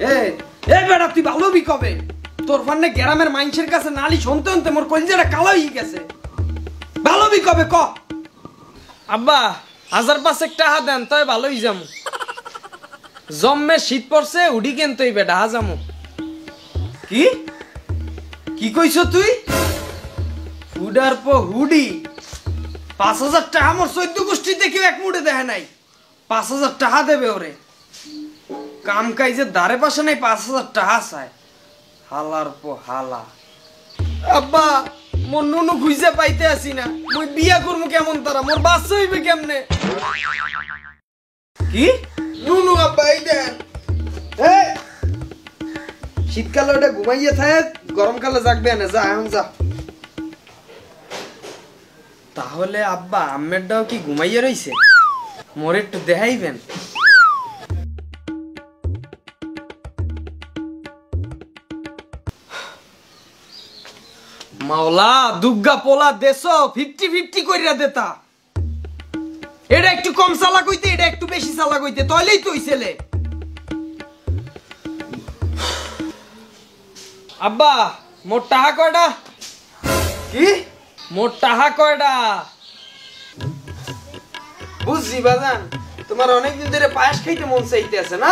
বেটা তুই ভালো বি কবে তোর ফান্নে গ্রামের মানুষের কাছে নালি শুনতে শুনতে মোর কলিজাটা কালো হয়ে গেছে ভালো বি কবে ক আব্বা 1000 টাকা দেন তাই ভালোই যামু জম্মে শীত পড়ছে উডি কিন্তু এই বেটা যামু কি কি কইছ তুই হুডার পো হুডি 5000 টাকা মোর 14 গোষ্ঠীতে কেউ এক মুঠে দেখে নাই 5000 টাকা দেবে ওরে কাম কাইজে দারে পাশে নাই 5000 টাকা চায় হালার পো হালা আব্বা মোর নুনু খুঁজে পাইতে আসি না মুই বিয়া করমু কেমন তারা মোর বাচ্চা হইবে কেমনে কি নুনু আব্বা এই দেন শীতকালে ওটা ঘুমাইয়ে থাকে গরমকালে জাগবে না যা এখন যা তাহলে আব্বা আম্মেরটাও কি ঘুমাইয়ে রইছে মোর একটু দেখাইবেন মাওলা দুগ্গা পোলা দেশো 50-50 কইরা দেতা এটা একটু কম চালাক হইতে এটা একটু বেশি চালাক হইতে তাইলেই তো হইছেলে আব্বা মোর টাকা কয়টা কি মোর টাকা কয়টা বুঝছি বাজান তোমার অনেকদিন ধরে পায়েস খাইতে মন চাইতে আছে না